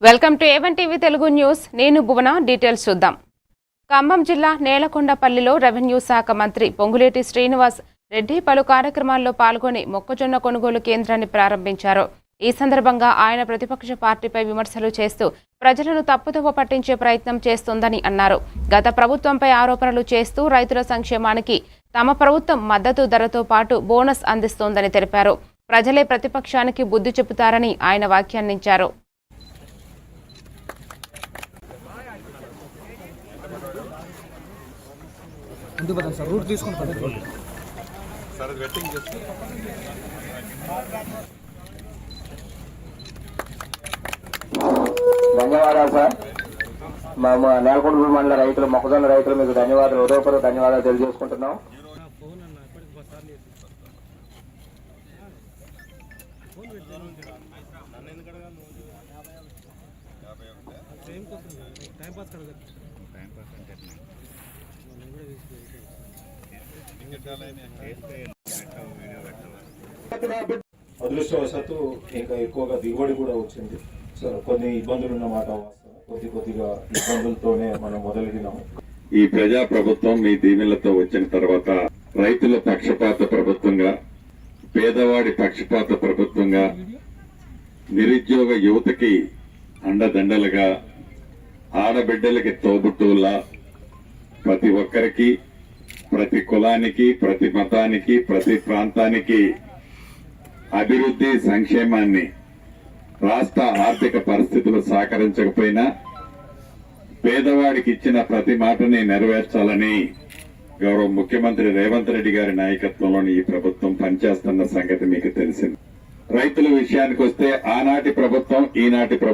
Welcome to A1 TV Telugu news. నేను భువన. Details చూద్దాం. ఖమ్మం జిల్లా నేలకొండపల్లిలో రెవెన్యూ శాఖ మంత్రి పొంగులేటి శ్రీనివాస్ రెడ్డి పలు కార్యక్రమాల్లో పాల్గొని మొక్కజొన్న కొనుగోలు కేంద్రాన్ని ప్రారంభించారు. ఈ సందర్భంగా ఆయన ప్రతిపక్ష పార్టీపై విమర్శలు చేస్తూ ప్రజలను తప్పుదోవ పట్టించే ప్రయత్నం చేస్తోందని అన్నారు. గత ప్రభుత్వంపై ఆరోపణలు చేస్తూ రైతుల సంక్షేమానికి తమ ప్రభుత్వం మద్దతు ధరతో పాటు బోనస్ అందిస్తోందని తెలిపారు. ప్రజలే ప్రతిపక్షానికి బుద్ధి చెబుతారని ఆయన వ్యాఖ్యానించారు. ధన్యవాదాలు సార్. మా నేలకొండ మండల రైతులు, మొక్కజొన్న రైతులు మీకు ధన్యవాదాలు, హృదయపూర్వక ధన్యవాదాలు తెలియజేసుకుంటున్నాం. అదృష్టవశాత్తు ఇంకా ఎక్కువగా దిగుబడి కూడా వచ్చింది. కొన్ని ఇబ్బందులు ఉన్నమాట కొద్దిగా ఇబ్బందులతోనే మనం మొదలెడినాము. ఈ ప్రజా ప్రభుత్వం మీ దీవెనలతో వచ్చిన తర్వాత రైతుల పక్షపాత ప్రభుత్వంగా, పేదవాడి పక్షపాత ప్రభుత్వంగా, నిరుద్యోగ యువతకి అండదండలుగా, ఆడబిడ్డలకి తోబుట్టువులా, ప్రతి ఒక్కరికి, ప్రతి కులానికి, ప్రతి మతానికి, ప్రతి ప్రాంతానికి అభివృద్ధి సంక్షేమాన్ని రాష్ట్ర ఆర్థిక పరిస్థితులు సహకరించకపోయినా పేదవాడికి ఇచ్చిన ప్రతి మాటని నెరవేర్చాలని గౌరవ ముఖ్యమంత్రి రేవంత్ రెడ్డి గారి నాయకత్వంలోని ఈ ప్రభుత్వం పనిచేస్తున్న సంగతి మీకు తెలిసింది. రైతుల విషయానికి వస్తే ఆనాటి ప్రభుత్వం, ఈనాటి